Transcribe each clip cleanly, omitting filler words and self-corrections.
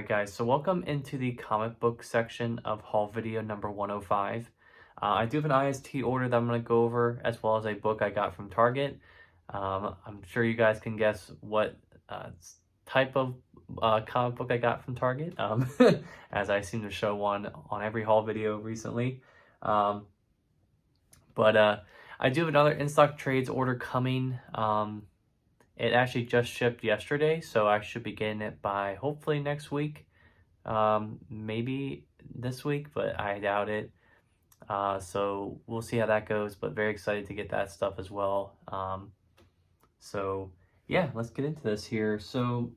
Alright guys, so welcome into the comic book section of haul video number 105. I do have an IST order that I'm going to go over, as well as a book I got from Target. I'm sure you guys can guess what type of comic book I got from Target, as I seem to show one on every haul video recently. But I do have another in-stock trades order coming. It actually just shipped yesterday, so I should be getting it by hopefully next week. Maybe this week, but I doubt it. So we'll see how that goes, but very excited to get that stuff as well. So yeah, let's get into this here. So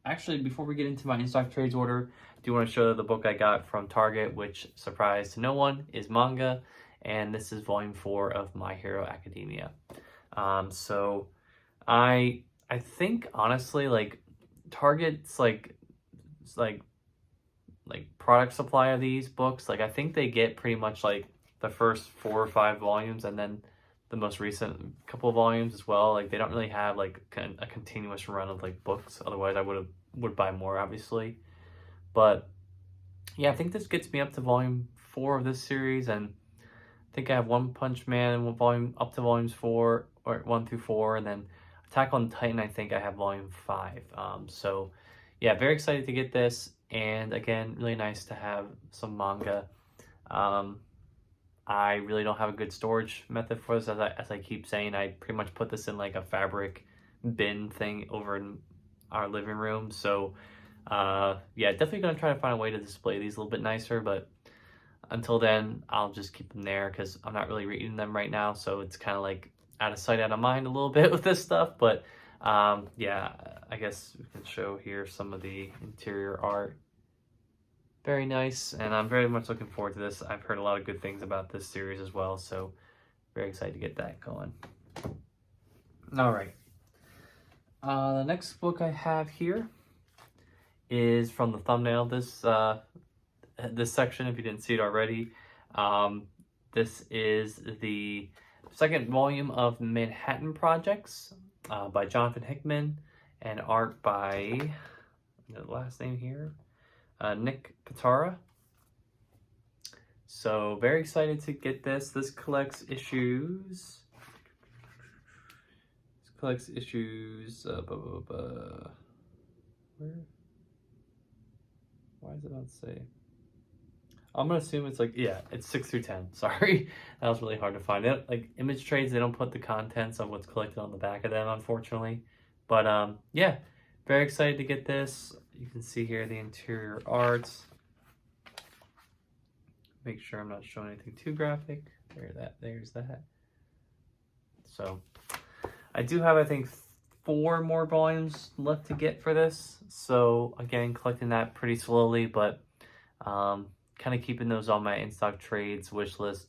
actually, before we get into my in-stock trades order, I do want to show the book I got from Target, which, surprise to no one, is manga. And this is volume 4 of My Hero Academia. So I think honestly, like, Target's like product supply of these books, like I think they get pretty much like the first 4 or 5 volumes and then the most recent couple of volumes as well. Like they don't really have like a continuous run of like books. Otherwise I would buy more, obviously. But yeah, I think this gets me up to volume 4 of this series, and I think I have One Punch Man and volume up to volumes 4 or 1 through 4, and then Attack on Titan, I think I have volume 5. So yeah, very excited to get this, and again, really nice to have some manga. I really don't have a good storage method for this, as I keep saying. I pretty much put this in like a fabric bin thing over in our living room. So yeah, definitely gonna try to find a way to display these a little bit nicer, but until then, I'll just keep them there because I'm not really reading them right now. So it's kind of like out of sight, out of mind a little bit with this stuff. But yeah, I guess we can show here some of the interior art. Very nice, and I'm very much looking forward to this. I've heard a lot of good things about this series as well, so very excited to get that going. All right. The next book I have here is from the thumbnail. This section, if you didn't see it already, this is the second volume of Manhattan Projects by Jonathan Hickman, and art by, the last name here, Nick Pitara. So very excited to get this. This collects issues. Where? Why does it not say? I'm gonna assume it's like, yeah, it's 6 through 10. Sorry, that was really hard to find. It like image trades, they don't put the contents of what's collected on the back of them, unfortunately. But yeah, very excited to get this. You can see here the interior arts. Make sure I'm not showing anything too graphic. There's that. So I do have, I think, 4 more volumes left to get for this. So again, collecting that pretty slowly, but kind of keeping those on my in-stock trades wish list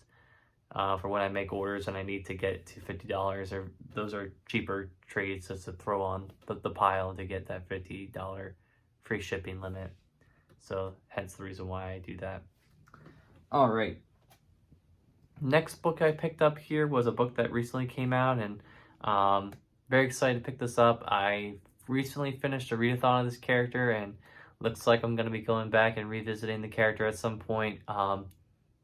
for when I make orders and I need to get to $50, or those are cheaper trades just to throw on the pile to get that $50 free shipping limit. So hence the reason why I do that. All right. Next book I picked up here was a book that recently came out, and very excited to pick this up. I recently finished a readathon of this character, and looks like I'm going to be going back and revisiting the character at some point,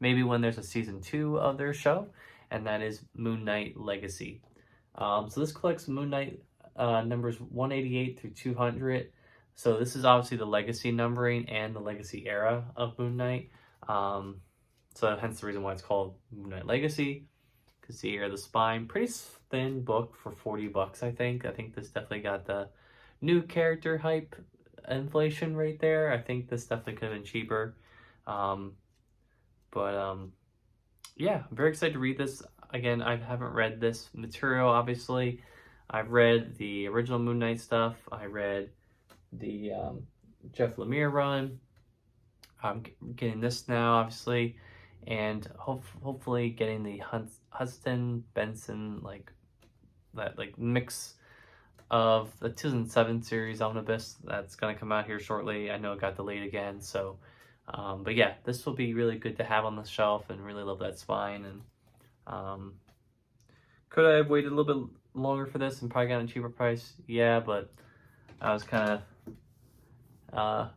maybe when there's a season 2 of their show, and that is Moon Knight Legacy. So this collects Moon Knight numbers 188 through 200. So this is obviously the legacy numbering and the legacy era of Moon Knight. So hence the reason why it's called Moon Knight Legacy. You can see here the spine, pretty thin book for $40, I think. I think this definitely got the new character hype inflation right there. I think this definitely could have been cheaper. Yeah, I'm very excited to read this. Again, I haven't read this material, obviously. I've read the original Moon Knight stuff. I read the Jeff Lemire run. I'm getting this now, obviously, and hopefully getting the Huston Benson, like that mix of the 2007 series omnibus that's going to come out here shortly. I know it got delayed again, so but yeah, this will be really good to have on the shelf, and really love that spine. And could I have waited a little bit longer for this and probably got a cheaper price? Yeah, but I was kind of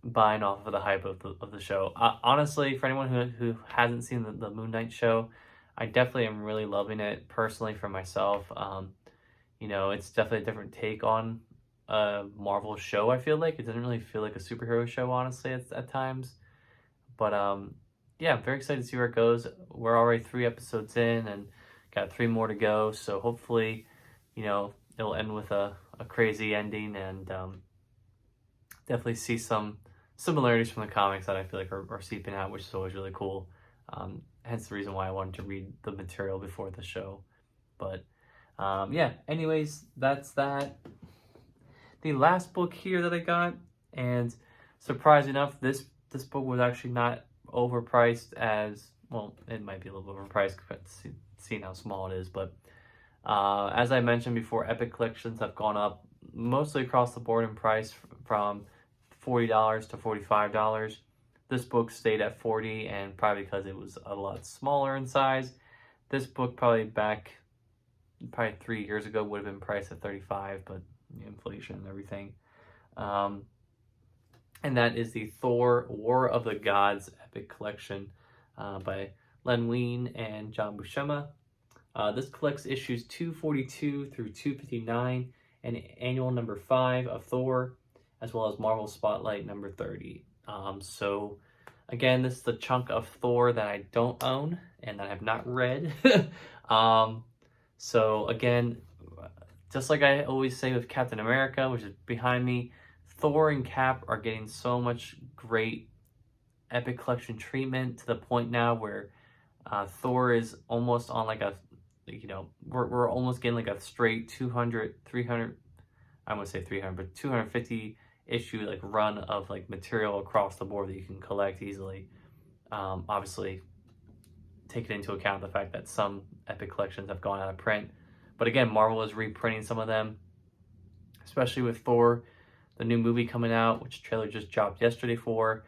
buying off of the hype of the show. Honestly, for anyone who hasn't seen the Moon Knight show, I definitely am really loving it personally for myself. It's definitely a different take on a Marvel show. I feel like it doesn't really feel like a superhero show, honestly, at times. But yeah, I'm very excited to see where it goes. We're already 3 episodes in and got 3 more to go. So hopefully, it'll end with a crazy ending and definitely see some similarities from the comics that I feel like are seeping out, which is always really cool. Hence the reason why I wanted to read the material before the show. But yeah, anyways, that's that. The last book here that I got, and surprising enough, this book was actually not overpriced as well. It might be a little overpriced, seeing how small it is. But as I mentioned before, Epic collections have gone up mostly across the board in price from $40 to $45. This book stayed at $40, and probably because it was a lot smaller in size. This book probably 3 years ago would have been priced at $35, but inflation and everything. And that is the Thor War of the Gods Epic Collection by Len Wein and John Buscema. This collects issues 242 through 259 and annual number 5 of Thor, as well as Marvel Spotlight number 30. So again, this is the chunk of Thor that I don't own and that I have not read. So again, just like I always say with Captain America, which is behind me, Thor and Cap are getting so much great Epic Collection treatment to the point now where Thor is almost on like a, we're almost getting like a straight 200, 300, I wouldn't say 300, but 250 issue like run of like material across the board that you can collect easily. Obviously, taking into account the fact that some Epic collections have gone out of print. But again, Marvel is reprinting some of them, especially with Thor, the new movie coming out, which trailer just dropped yesterday for.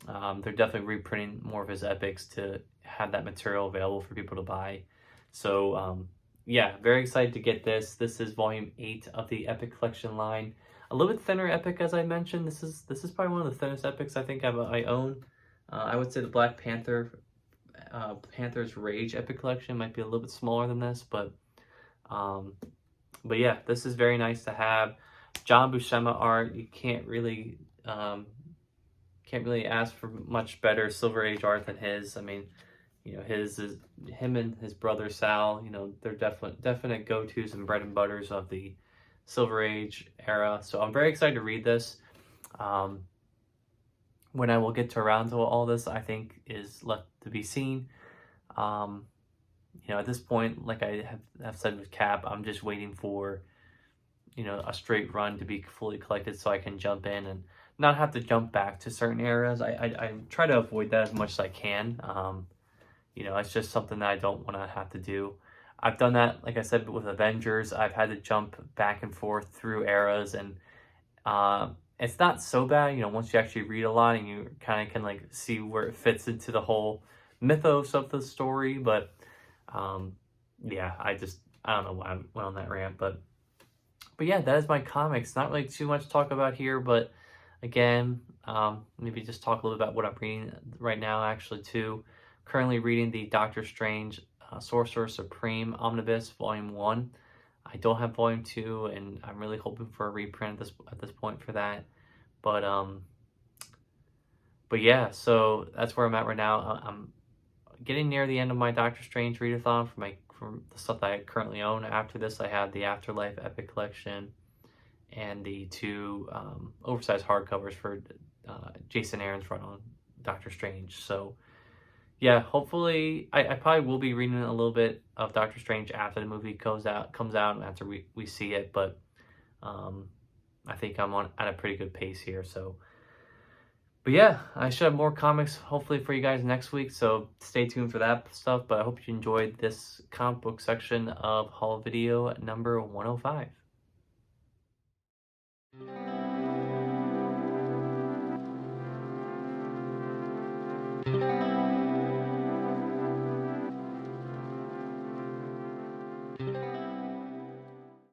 They're definitely reprinting more of his epics to have that material available for people to buy. So yeah, very excited to get this. This is volume 8 of the Epic collection line. A little bit thinner epic, as I mentioned. This is probably one of the thinnest epics I think I own. I would say the Black Panther's Rage Epic collection might be a little bit smaller than this, but yeah, this is very nice to have. John Buscema art, you can't really ask for much better Silver Age art than his. I mean, him and his brother Sal, they're definite go-tos and bread and butters of the Silver Age era. So I'm very excited to read this. When I will get around to all this, I think is left to be seen. At this point, like I have said with Cap, I'm just waiting for, a straight run to be fully collected so I can jump in and not have to jump back to certain areas. I try to avoid that as much as I can. It's just something that I don't want to have to do. I've done that, like I said, with Avengers. I've had to jump back and forth through eras, and it's not so bad, once you actually read a lot and you kind of can like see where it fits into the whole mythos of the story. But yeah, I don't know why I went on that rant, but yeah, that is my comics. Not really too much to talk about here, but again, maybe just talk a little about what I'm reading right now, actually, too. Currently reading the Doctor Strange Sorcerer Supreme Omnibus Volume 1. I don't have Volume 2, and I'm really hoping for a reprint at this point for that. But yeah, so that's where I'm at right now. I'm getting near the end of my Doctor Strange readathon for the stuff that I currently own. After this, I have the Afterlife Epic Collection and the 2 oversized hardcovers for Jason Aaron's run on Doctor Strange. So yeah, hopefully I probably will be reading a little bit of Doctor Strange after the movie comes out after we see it, but I think I'm at a pretty good pace here. So, but yeah, I should have more comics hopefully for you guys next week, so stay tuned for that stuff. But I hope you enjoyed this comic book section of haul video number 105.